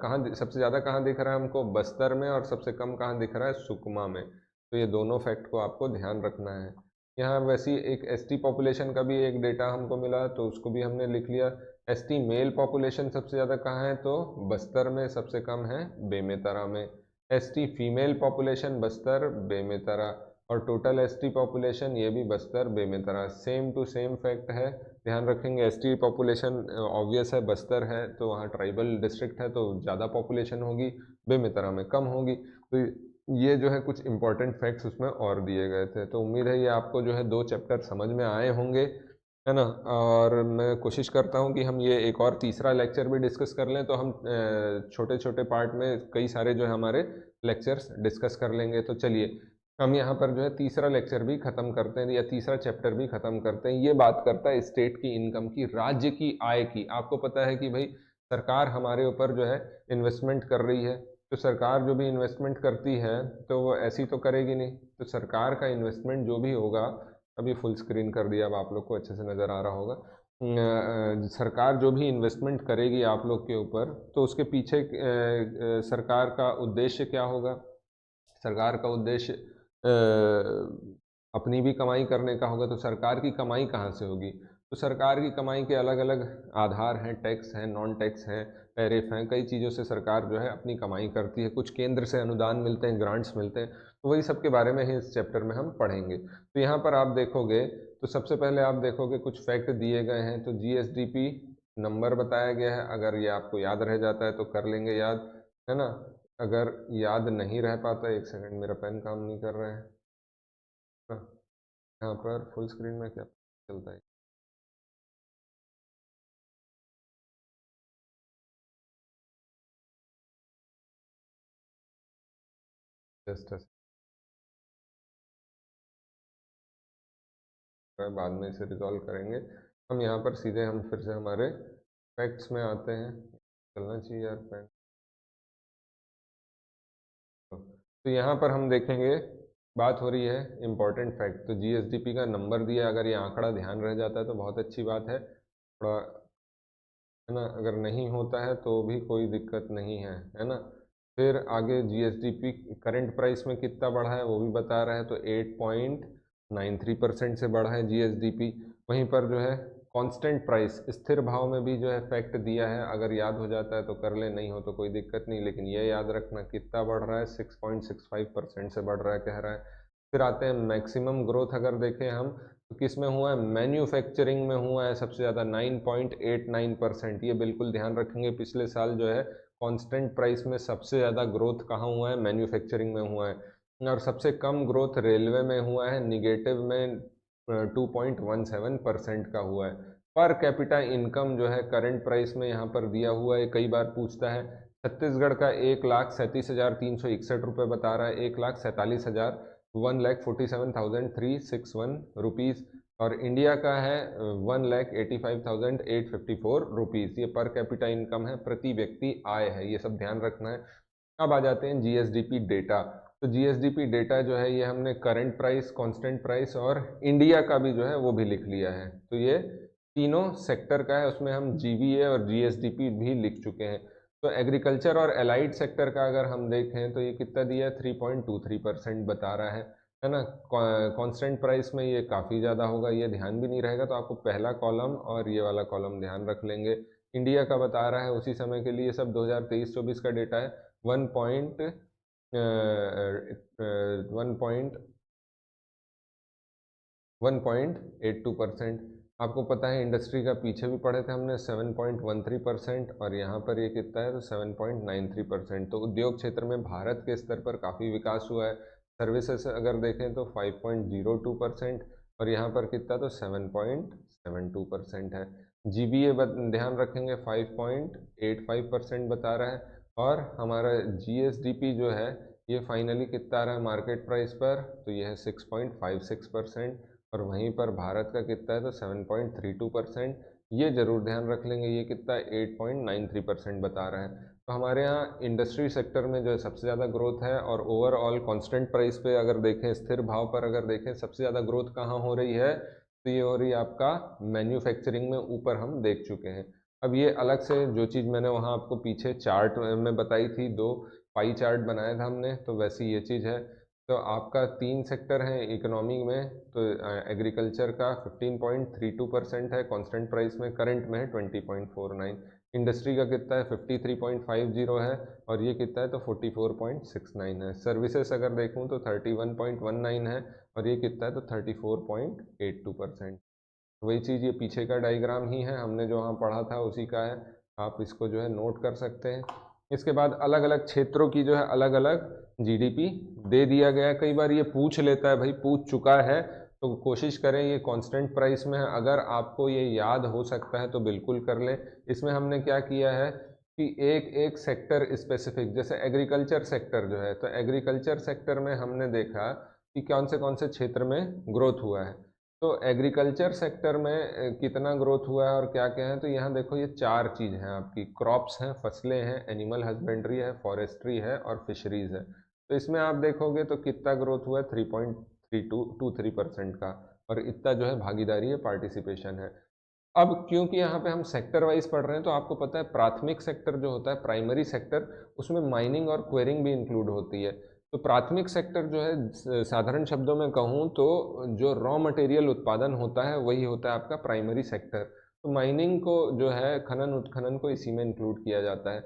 कहाँ, सबसे ज़्यादा कहाँ दिख रहा है हमको, बस्तर में, और सबसे कम कहाँ दिख रहा है, सुकमा में। तो ये दोनों फैक्ट को आपको ध्यान रखना है। यहाँ वैसी एक एसटी पॉपुलेशन का भी एक डेटा हमको मिला, तो उसको भी हमने लिख लिया। एसटी मेल पॉपुलेशन सबसे ज़्यादा कहाँ है, तो बस्तर में, सबसे कम है बेमेतरा में। ST female population Bastar Bemetara, और टोटल एसटी पॉपुलेशन ये भी Bastar Bemetara, same to same fact है। ध्यान रखेंगे एसटी पॉपुलेशन ऑब्वियस है, बस्तर है तो वहाँ ट्राइबल डिस्ट्रिक्ट है तो ज़्यादा पॉपुलेशन होगी, बेमेतरा में कम होगी। तो ये जो है कुछ इंपॉर्टेंट फैक्ट्स उसमें और दिए गए थे। तो उम्मीद है ये आपको जो है 2 चैप्टर समझ में आए होंगे, है ना। और मैं कोशिश करता हूँ कि हम ये एक और तीसरा लेक्चर भी डिस्कस कर लें, तो हम छोटे छोटे पार्ट में कई सारे जो है हमारे लेक्चर्स डिस्कस कर लेंगे। तो चलिए हम यहाँ पर जो है तीसरा लेक्चर भी ख़त्म करते हैं, या तीसरा चैप्टर भी ख़त्म करते हैं। ये बात करता है स्टेट की इनकम की, राज्य की आय की। आपको पता है कि भाई सरकार हमारे ऊपर जो है इन्वेस्टमेंट कर रही है, तो सरकार जो भी इन्वेस्टमेंट करती है तो वो ऐसी तो करेगी नहीं। तो सरकार का इन्वेस्टमेंट जो भी होगा, अभी फुल स्क्रीन कर दिया, अब आप लोग को अच्छे से नज़र आ रहा होगा। सरकार जो भी इन्वेस्टमेंट करेगी आप लोग के ऊपर, तो उसके पीछे सरकार का उद्देश्य क्या होगा। सरकार का उद्देश्य अपनी भी कमाई करने का होगा। तो सरकार की कमाई कहाँ से होगी, तो सरकार की कमाई के अलग अलग आधार हैं, टैक्स हैं, नॉन टैक्स हैं, टैरिफ हैं, कई चीज़ों से सरकार जो है अपनी कमाई करती है। कुछ केंद्र से अनुदान मिलते हैं, ग्रांट्स मिलते हैं, तो वही सब के बारे में ही इस चैप्टर में हम पढ़ेंगे। तो यहाँ पर आप देखोगे तो सबसे पहले आप देखोगे कुछ फैक्ट दिए गए हैं। तो जीएसडीपी नंबर बताया गया है, अगर ये आपको याद रह जाता है तो कर लेंगे याद, है ना। अगर याद नहीं रह पाता, एक सेकंड, मेरा पेन काम नहीं कर रहा है ना, यहाँ पर फुल स्क्रीन में क्या चलता है, जस्ट बाद में इसे रिजॉल्व करेंगे। हम यहाँ पर सीधे हम फिर से हमारे फैक्ट्स में आते हैं, चलना चाहिए यार पेन। तो यहाँ पर हम देखेंगे, बात हो रही है इम्पोर्टेंट फैक्ट। तो जीएसडीपी का नंबर दिया, अगर ये आंकड़ा ध्यान रह जाता है तो बहुत अच्छी बात है, थोड़ा, है ना। अगर नहीं होता है तो भी कोई दिक्कत नहीं है ना। फिर आगे जीएसडीपी करंट प्राइस में कितना बढ़ा है वो भी बता रहा है, तो 8.93% से बढ़ा है जीएसडीपी। वहीं पर जो है कांस्टेंट प्राइस, स्थिर भाव में भी जो है फैक्ट दिया है, अगर याद हो जाता है तो कर ले, नहीं हो तो कोई दिक्कत नहीं, लेकिन ये याद रखना कितना बढ़ रहा है, 6.65% से बढ़ रहा है कह रहा है। फिर आते हैं मैक्सिमम ग्रोथ, अगर देखें हम तो किस में हुआ है, मैन्युफैक्चरिंग में हुआ है सबसे ज़्यादा 9.89%। ये बिल्कुल ध्यान रखेंगे, पिछले साल जो है कांस्टेंट प्राइस में सबसे ज़्यादा ग्रोथ कहाँ हुआ है, मैन्युफैक्चरिंग में हुआ है। और सबसे कम ग्रोथ रेलवे में हुआ है, निगेटिव में 2.17% का हुआ है। पर कैपिटा इनकम जो है करंट प्राइस में यहाँ पर दिया हुआ है, कई बार पूछता है छत्तीसगढ़ का 1,37,361 रुपये बता रहा है, 1,47,000 1,47,361 रुपीज़। और इंडिया का है 1,85,854 रुपीज़। ये पर कैपिटा इनकम है, प्रति व्यक्ति आय है, ये सब ध्यान रखना है। अब आ जाते हैं जीएसडीपी डेटा। तो जीएसडीपी डेटा जो है ये हमने करंट प्राइस, कांस्टेंट प्राइस और इंडिया का भी जो है वो भी लिख लिया है। तो ये तीनों सेक्टर का है, उसमें हम जीवीए और जीएसडीपी भी लिख चुके हैं। तो एग्रीकल्चर और एलाइड सेक्टर का अगर हम देखें तो ये कितना दिया है, 3.23% बता रहा है ना। कांस्टेंट प्राइस में ये काफ़ी ज़्यादा होगा, ये ध्यान भी नहीं रहेगा, तो आपको पहला कॉलम और ये वाला कॉलम ध्यान रख लेंगे। इंडिया का बता रहा है उसी समय के लिए, सब 2023-24 का डेटा है, 1.82%। आपको पता है इंडस्ट्री का पीछे भी पढ़े थे हमने, 7.13%, और यहाँ पर ये कितना है तो 7.93%। तो उद्योग क्षेत्र में भारत के स्तर पर काफ़ी विकास हुआ है। सर्विसेज अगर देखें तो 5.02%, और यहाँ पर कितना तो 7.72% है। जीबीए ध्यान रखेंगे 5.85% बता रहा है, और हमारा जीएसडीपी जो है ये फाइनली कितना आ रहा है मार्केट प्राइस पर, तो ये है 6.56%, और वहीं पर भारत का कितना है तो 7.32%। ये जरूर ध्यान रख लेंगे, ये कितना 8.93% बता रहा है। तो हमारे यहाँ इंडस्ट्री सेक्टर में जो है सबसे ज़्यादा ग्रोथ है, और ओवरऑल कांस्टेंट प्राइस पे अगर देखें, स्थिर भाव पर अगर देखें, सबसे ज़्यादा ग्रोथ कहाँ हो रही है, तो ये हो रही है आपका मैन्युफैक्चरिंग में, ऊपर हम देख चुके हैं। अब ये अलग से जो चीज़ मैंने वहाँ आपको पीछे चार्ट में बताई थी, 2 पाई चार्ट बनाया था हमने, तो वैसी ये चीज़ है। तो आपका 3 सेक्टर हैं इकोनॉमी में, तो एग्रीकल्चर का 15.32% है कांस्टेंट प्राइस में, करंट में है 20.49। इंडस्ट्री का कितना है 53.50 है, और ये कितना है तो 44.69 है। सर्विसेज अगर देखूँ तो 31.19 है, और ये कितना है तो 34.82%। वही चीज़ ये पीछे का डायग्राम ही है, हमने जो वहाँ पढ़ा था उसी का है, आप इसको जो है नोट कर सकते हैं। इसके बाद अलग अलग क्षेत्रों की जो है अलग अलग जीडीपी दे दिया गया है। कई बार ये पूछ लेता है, भाई पूछ चुका है तो कोशिश करें ये कांस्टेंट प्राइस में है, अगर आपको ये याद हो सकता है तो बिल्कुल कर लें। इसमें हमने क्या किया है कि एक एक सेक्टर स्पेसिफिक, जैसे एग्रीकल्चर सेक्टर जो है, तो एग्रीकल्चर सेक्टर में हमने देखा कि कौन से क्षेत्र में ग्रोथ हुआ है। तो एग्रीकल्चर सेक्टर में कितना ग्रोथ हुआ है और क्या क्या है, तो यहाँ देखो ये 4 चीज़ हैं आपकी, क्रॉप्स हैं, फसलें हैं, एनिमल हस्बेंड्री है, फॉरेस्ट्री है और फिशरीज है। तो इसमें आप देखोगे तो कितना ग्रोथ हुआ है 3.3223% का, और इतना जो है भागीदारी है, पार्टिसिपेशन है। अब क्योंकि यहाँ पे हम सेक्टर वाइज पढ़ रहे हैं, तो आपको पता है प्राथमिक सेक्टर जो होता है, प्राइमरी सेक्टर, उसमें माइनिंग और क्वेरिंग भी इंक्लूड होती है। तो प्राथमिक सेक्टर जो है साधारण शब्दों में कहूँ तो जो रॉ मटेरियल उत्पादन होता है वही होता है आपका प्राइमरी सेक्टर। तो माइनिंग को जो है, खनन उत्खनन को इसी में इंक्लूड किया जाता है।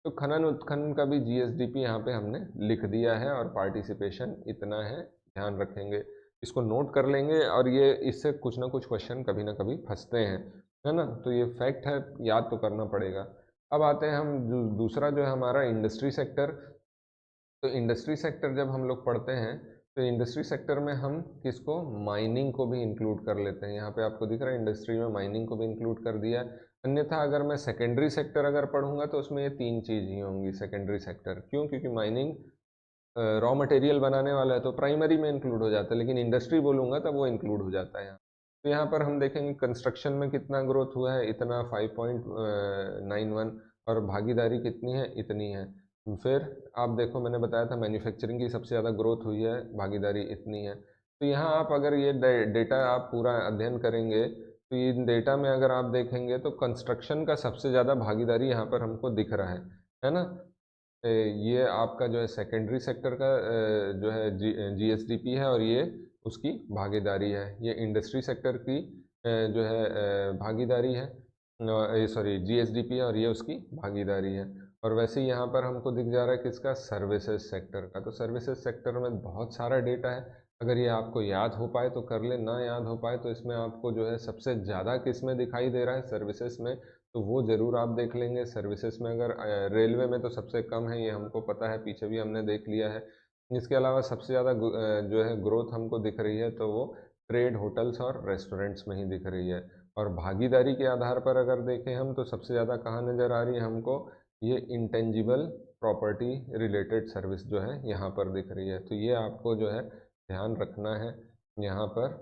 तो खनन उत्खनन का भी जीएसडीपी यहाँ पे हमने लिख दिया है, और पार्टिसिपेशन इतना है, ध्यान रखेंगे, इसको नोट कर लेंगे, और ये इससे कुछ ना कुछ क्वेश्चन कभी ना कभी फंसते हैं, है ना। तो ये फैक्ट है, याद तो करना पड़ेगा। अब आते हैं हम दूसरा जो है हमारा इंडस्ट्री सेक्टर। तो इंडस्ट्री सेक्टर जब हम लोग पढ़ते हैं, तो इंडस्ट्री सेक्टर में हम किसको, माइनिंग को भी इंक्लूड कर लेते हैं। यहाँ पे आपको दिख रहा है इंडस्ट्री में माइनिंग को भी इंक्लूड कर दिया है। अन्यथा अगर मैं सेकेंडरी सेक्टर अगर पढ़ूंगा तो उसमें ये 3 चीज़ ही होंगी सेकेंडरी सेक्टर। क्यों? क्योंकि माइनिंग रॉ मटेरियल बनाने वाला है तो प्राइमरी में इंक्लूड हो जाता है, लेकिन इंडस्ट्री बोलूँगा तब वो इंक्लूड हो जाता है यहाँ। तो यहाँ पर हम देखेंगे कंस्ट्रक्शन में कितना ग्रोथ हुआ है, इतना 5.91, और भागीदारी कितनी है, इतनी है। फिर आप देखो, मैंने बताया था मैन्युफैक्चरिंग की सबसे ज़्यादा ग्रोथ हुई है, भागीदारी इतनी है। तो यहाँ आप अगर ये डेटा आप पूरा अध्ययन करेंगे, तो इन डेटा में अगर आप देखेंगे तो कंस्ट्रक्शन का सबसे ज़्यादा भागीदारी यहाँ पर हमको दिख रहा है ना। ये आपका जो है सेकेंडरी सेक्टर का जो है जीएसडीपी है, और ये उसकी भागीदारी है। ये इंडस्ट्री सेक्टर की जो है भागीदारी है, सॉरी जीएसडीपी है, और ये उसकी भागीदारी है। और वैसे ही यहाँ पर हमको दिख जा रहा है किसका, सर्विसेज सेक्टर का। तो सर्विसेज सेक्टर में बहुत सारा डेटा है, अगर ये आपको याद हो पाए तो कर ले, ना याद हो पाए तो इसमें आपको जो है सबसे ज़्यादा किस में दिखाई दे रहा है, सर्विसेज में, तो वो ज़रूर आप देख लेंगे। सर्विसेज में अगर रेलवे में तो सबसे कम है, ये हमको पता है, पीछे भी हमने देख लिया है। इसके अलावा सबसे ज़्यादा जो है ग्रोथ हमको दिख रही है, तो वो ट्रेड, होटल्स और रेस्टोरेंट्स में ही दिख रही है। और भागीदारी के आधार पर अगर देखें हम, तो सबसे ज़्यादा कहाँ नज़र आ रही है हमको, ये इंटेंजिबल प्रॉपर्टी रिलेटेड सर्विस जो है यहाँ पर दिख रही है। तो ये आपको जो है ध्यान रखना है यहाँ पर।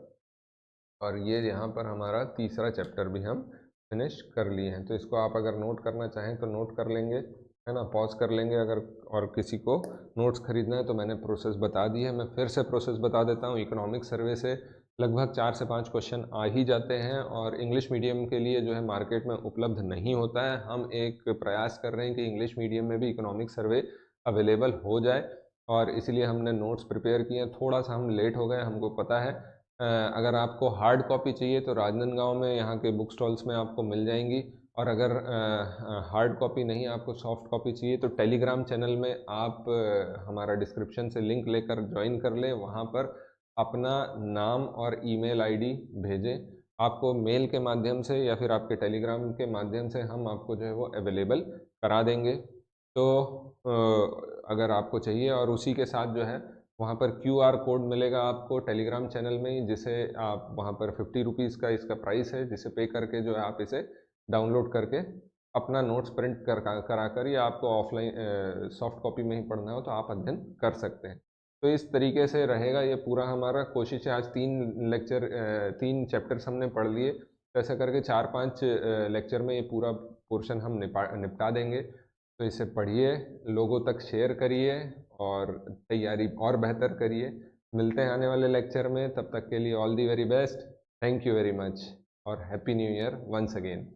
और ये यहाँ पर हमारा तीसरा चैप्टर भी हम फिनिश कर लिए हैं। तो इसको आप अगर नोट करना चाहें तो नोट कर लेंगे, है ना, पॉज कर लेंगे अगर। और किसी को नोट्स खरीदना है तो मैंने प्रोसेस बता दी है, मैं फिर से प्रोसेस बता देता हूँ। इकोनॉमिक सर्वे से लगभग 4 से 5 क्वेश्चन आ ही जाते हैं और इंग्लिश मीडियम के लिए जो है मार्केट में उपलब्ध नहीं होता है। हम एक प्रयास कर रहे हैं कि इंग्लिश मीडियम में भी इकोनॉमिक सर्वे अवेलेबल हो जाए और इसीलिए हमने नोट्स प्रिपेयर किए हैं। थोड़ा सा हम लेट हो गए, हमको पता है। अगर आपको हार्ड कॉपी चाहिए तो राजनांदगांव में यहाँ के बुक स्टॉल्स में आपको मिल जाएंगी। और अगर हार्ड कॉपी नहीं, आपको सॉफ्ट कॉपी चाहिए तो टेलीग्राम चैनल में आप हमारा डिस्क्रिप्शन से लिंक लेकर ज्वाइन कर लें। वहाँ पर अपना नाम और ईमेल आईडी भेजें। आपको मेल के माध्यम से या फिर आपके टेलीग्राम के माध्यम से हम आपको जो है वो अवेलेबल करा देंगे। तो अगर आपको चाहिए, और उसी के साथ जो है वहाँ पर QR कोड मिलेगा आपको टेलीग्राम चैनल में ही, जिसे आप वहाँ पर 50 रुपीज़ का इसका प्राइस है, जिसे पे करके जो है आप इसे डाउनलोड करके अपना नोट्स प्रिंट करा कर, या आपको ऑफलाइन सॉफ्ट कॉपी में ही पढ़ना हो तो आप अध्ययन कर सकते हैं। तो इस तरीके से रहेगा ये पूरा हमारा। कोशिश है आज 3 चैप्टर्स हमने पढ़ लिए, तो ऐसा करके 4-5 लेक्चर में ये पूरा पोर्शन हम निपटा देंगे। तो इसे पढ़िए, लोगों तक शेयर करिए और तैयारी और बेहतर करिए। मिलते हैं आने वाले लेक्चर में, तब तक के लिए all the very best. Thank you very much और happy new year once again.